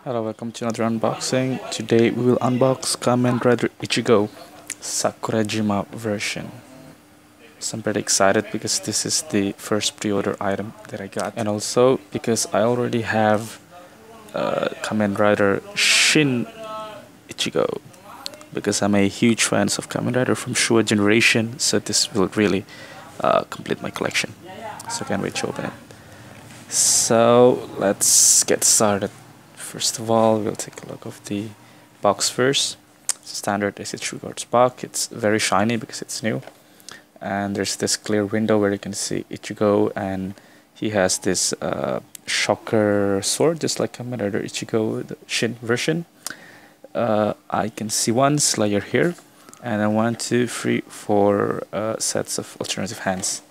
Hello, welcome to another unboxing. Today we will unbox Kamen Rider Ichigo Sakurajima version. So I'm pretty excited because this is the first pre-order item that I got, and also because I already have Kamen Rider Shin Ichigo, because I'm a huge fan of Kamen Rider from Showa generation, so this will really complete my collection. So I can't wait to open it. So let's get started. First of all, we'll take a look of the box first. It's a standard SH regards box. It's very shiny because it's new. And there's this clear window where you can see Ichigo, and he has this shocker sword, just like Kamen Rider Ichigo, the Shin version. I can see one slayer here, and then 1, 2, 3, 4 sets of alternative hands.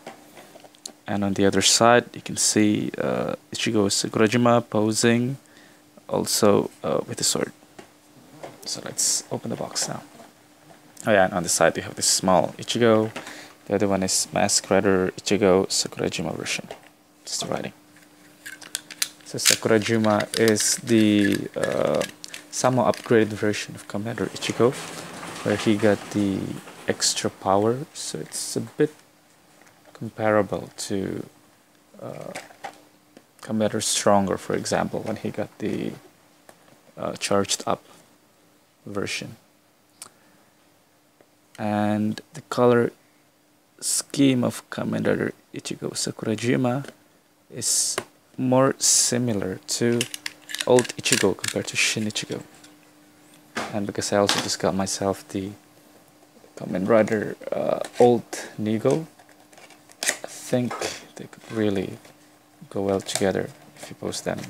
And on the other side, you can see Ichigo Sakurajima posing, also with the sword. So let's open the box now. Oh yeah, and on the side we have this small Ichigo. The other one is Mask Rider Ichigo Sakurajima version. Just the writing. So Sakurajima is the somewhat upgraded version of Kamen Rider Ichigo, where he got the extra power. So it's a bit comparable to Kamen Rider Stronger, for example, when he got the charged up version. And the color scheme of Kamen Rider Ichigo Sakurajima is more similar to old Ichigo compared to Shin Ichigo. And because I also just got myself the Kamen Rider old Nigo, I think they could really go well together if you post them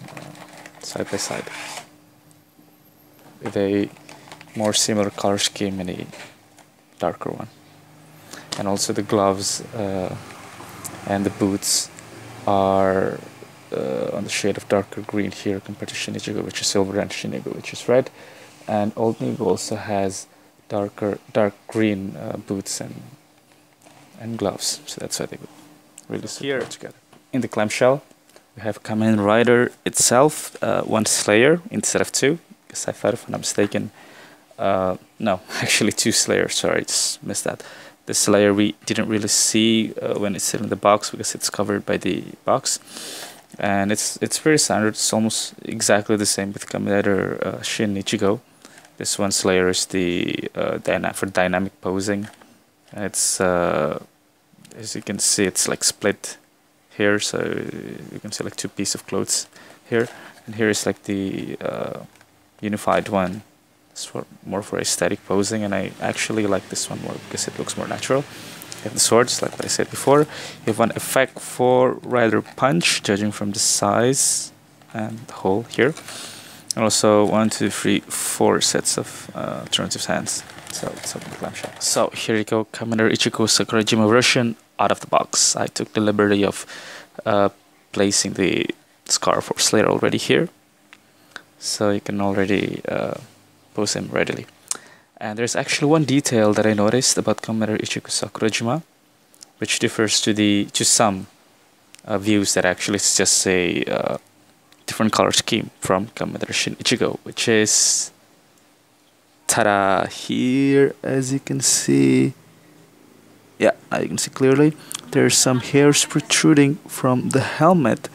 side by side, with a more similar color scheme and a darker one. And also the gloves and the boots are on the shade of darker green here compared to Shin Ichigo, which is silver, and Shin Ichigo, which is red. And old Nigo also has dark green boots and gloves, so that's why they would really suit together. In the clamshell, we have Kamen Rider itself, one Slayer instead of two, because I thought, if I'm not mistaken, no, actually two Slayers, sorry, I just missed that. The Slayer we didn't really see when it's in the box because it's covered by the box. And it's very standard, it's almost exactly the same with Kamen Rider Shin Ichigo. This one Slayer is the for dynamic posing. And it's, as you can see, it's like split here, so you can see like two pieces of clothes here, and here is like the unified one. It's more for aesthetic posing, and I actually like this one more because it looks more natural. You have the swords, like what I said before. You have one effect for Rider Punch, judging from the size and the hole here. And also 1, 2, 3, 4 sets of alternative hands. So let's open the clamshell. So here you go, Kamen Rider Ichigo Sakurajima version out of the box. I took the liberty of placing the scarf or Slayer already here, so you can already pose him readily. And there's actually one detail that I noticed about Kamen Rider Ichigo Sakurajima, which differs to some views that actually it's just a different color scheme from Kamen Rider Shin Ichigo, which is ta-da, here, as you can see. Yeah, you can see clearly there's some hairs protruding from the helmet,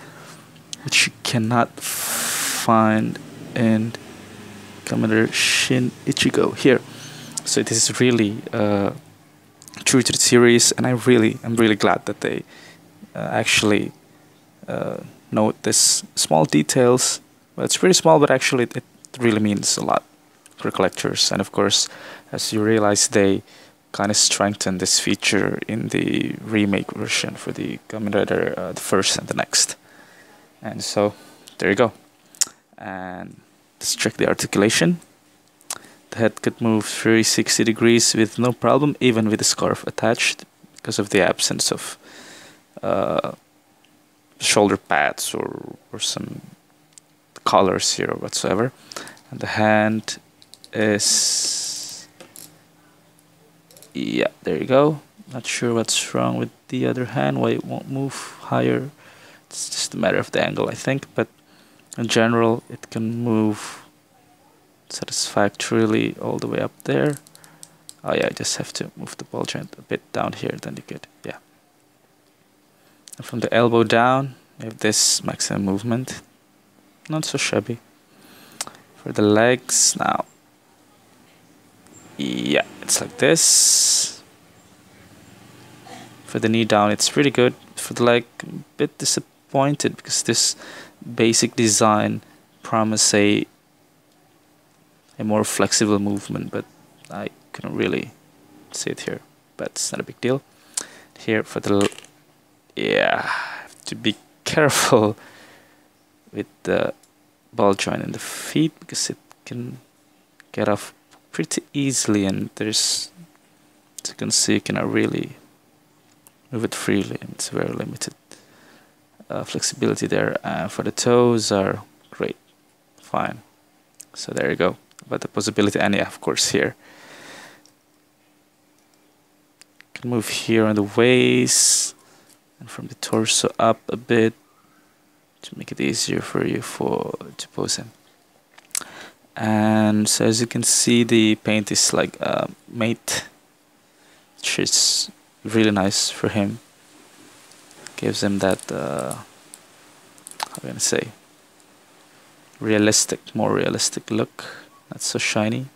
which you cannot find in Kamen Rider Shin Ichigo here. So this is really true to the series, and I'm really glad that they actually note this small details. Well, it's pretty small, but actually it really means a lot for collectors. And of course, as you realize, they kind of strengthen this feature in the remake version for the Kamen Rider, the first and the next. And so there you go. And let's check the articulation. The head could move 360 degrees with no problem, even with the scarf attached, because of the absence of shoulder pads or some collars here or whatsoever. And the hand is, yeah, there you go. Not sure what's wrong with the other hand, why it won't move higher. It's just a matter of the angle, I think, but in general, it can move satisfactorily all the way up there. Oh yeah, I just have to move the ball joint a bit down here, then you get, yeah. And from the elbow down, you have this maximum movement. Not so shabby. For the legs now, yeah, it's like this. For the knee down, it's pretty good. For the leg, a bit disappointed because this basic design promised a more flexible movement, but I couldn't really see it here. But it's not a big deal. Here for the, yeah, have to be careful with the ball joint in the feet because it can get off pretty easily, and there's, as you can see, you cannot really move it freely, and it's very limited flexibility there. For the toes are great, fine. So there you go. But the possibility, and yeah, of course here you can move here on the waist and from the torso up a bit to make it easier for you to pose him. And so as you can see, the paint is like matte, which is really nice for him. Gives him that how can I say, more realistic look, not so shiny.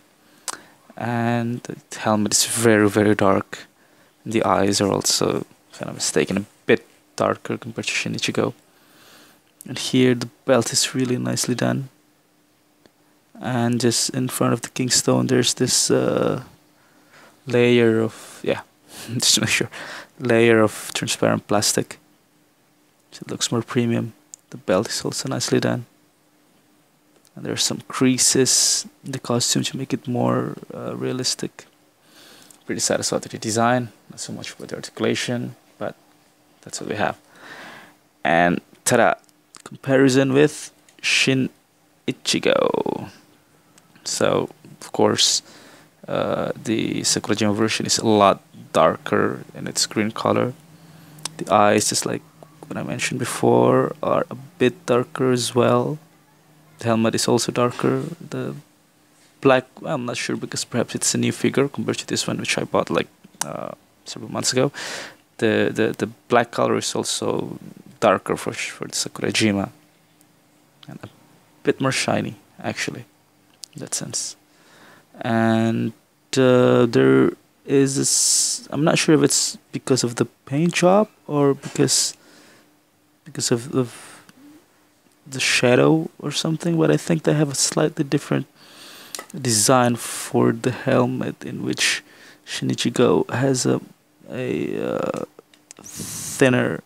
And the helmet is very, very dark. The eyes are also, if I'm not mistaken, a bit darker compared to Shinichigo. And here the belt is really nicely done. And just in front of the King Stone, there's this layer of, yeah, just to make sure, layer of transparent plastic. So it looks more premium. The belt is also nicely done. And there are some creases in the costume to make it more realistic. Pretty satisfied with the design, not so much with the articulation, but that's what we have. And ta-da! Comparison with Shin Ichigo. So, of course, the Sakurajima version is a lot darker in its green color. The eyes, just like what I mentioned before, are a bit darker as well. The helmet is also darker. The black, I'm not sure because perhaps it's a new figure compared to this one, which I bought like several months ago. The black color is also darker for the Sakurajima, and a bit more shiny actually in that sense. And there is this, I'm not sure if it's because of the paint job or because of the shadow or something, but I think they have a slightly different design for the helmet, in which Shinichigo has a thinner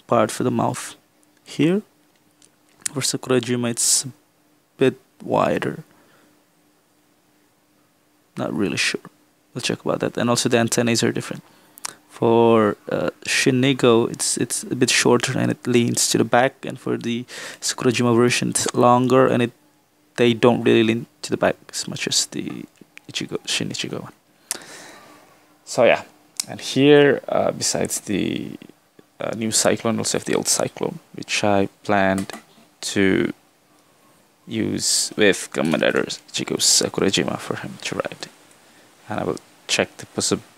part for the mouth. Here for Sakurajima it's a bit wider. Not really sure. We'll check about that. And also the antennae are different. For Shinigo, it's a bit shorter and it leans to the back, and for the Sakurajima version, it's longer and they don't really lean to the back as much as the Shinichigo one. So yeah, and here besides the new Cyclone, also have the old Cyclone, which I planned to use with Commander Ichigo Sakurajima for him to ride, and I will check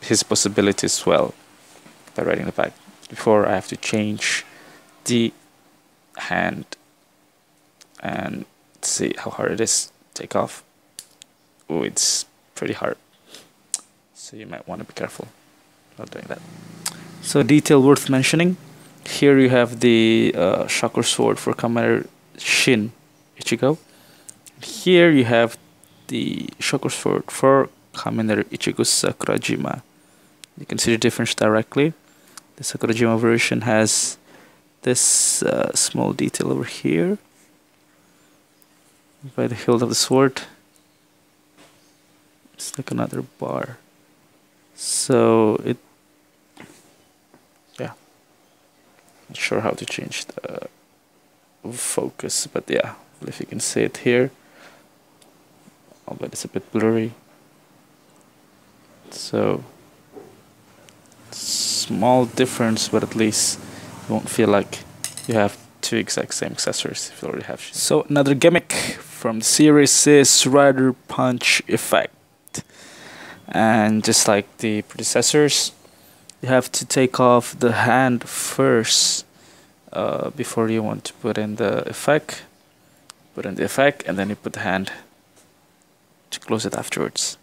his possibilities as well by riding the bike. Before I have to change the hand and see how hard it is to take off. Oh, it's pretty hard, so you might want to be careful about doing that. So detail worth mentioning, here you have the chakra sword for Commander Shin Ichigo. Here you have the chakra sword for Commander Ichigo Sakurajima. You can see the difference directly. The Sakurajima version has this small detail over here by the hilt of the sword. It's like another bar. So it, yeah, not sure how to change the focus, but yeah, if you can see it here, although it's a bit blurry. So small difference, but at least you won't feel like you have two exact same accessories if you already have. So another gimmick from the series is Rider Punch effect. And just like the predecessors, you have to take off the hand first before you want to put in the effect. Put in the effect, and then you put the hand to close it afterwards.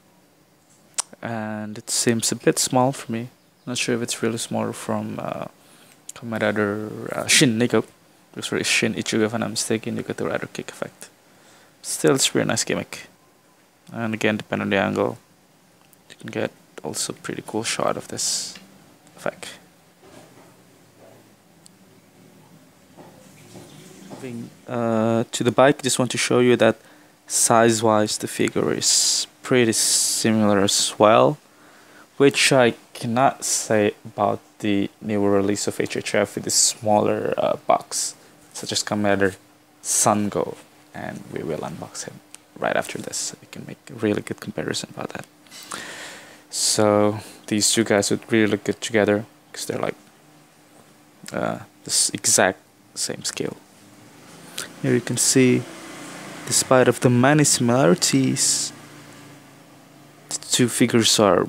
And it seems a bit small for me. Not sure if it's really smaller from Kamen Rider Shin Nigo. Because for Shin Ichigo, if I'm not mistaken, you get the Rider Kick effect. Still, it's a very nice gimmick. And again, depending on the angle, you can get also a pretty cool shot of this effect. Moving to the bike, just want to show you that size-wise the figure is pretty similar as well, which I cannot say about the newer release of HHF with this smaller box, such as Commander Sungo, and we will unbox him right after this, so we can make a really good comparison about that. So these two guys would really look good together because they're like this exact same scale. Here you can see, despite of the many similarities, the two figures are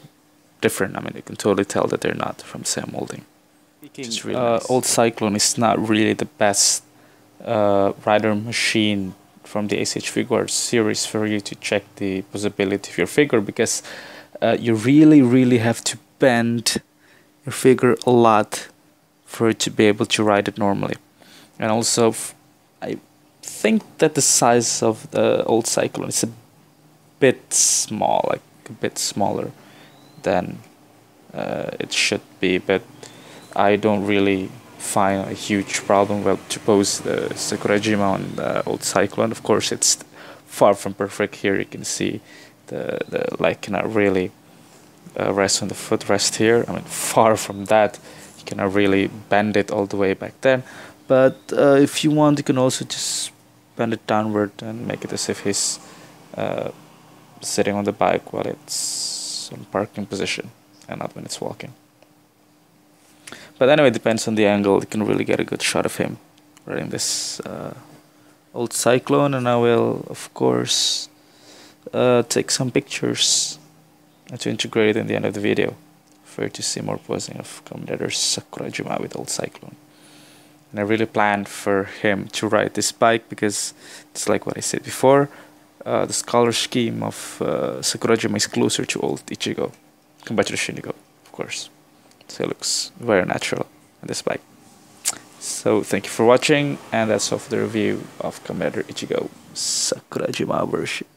different. I mean, you can totally tell that they're not from the same molding. Really nice. Old Cyclone is not really the best rider machine from the SH Figuarts series for you to check the possibility of your figure, because you really have to bend your figure a lot for it to be able to ride it normally. And also, I think that the size of the Old Cyclone is a bit small, like a bit smaller than it should be, but I don't really find a huge problem to pose the Sakurajima on the Old Cyclone. Of course, it's far from perfect. Here you can see the leg cannot really rest on the footrest here. I mean, far from that. You cannot really bend it all the way back then. But if you want, you can also just bend it downward and make it as if he's sitting on the bike while it's on parking position and not when it's walking. But anyway, it depends on the angle. You can really get a good shot of him riding this Old Cyclone, and I will, of course, take some pictures to integrate it in the end of the video for you to see more posing of Kamen Rider Sakurajima with Old Cyclone. And I really planned for him to ride this bike because it's like what I said before, the color scheme of Sakurajima is closer to old Ichigo compared to the Shinigo, of course. So it looks very natural on this bike. So thank you for watching, and that's all for the review of Kamen Rider Ichigo Sakurajima version.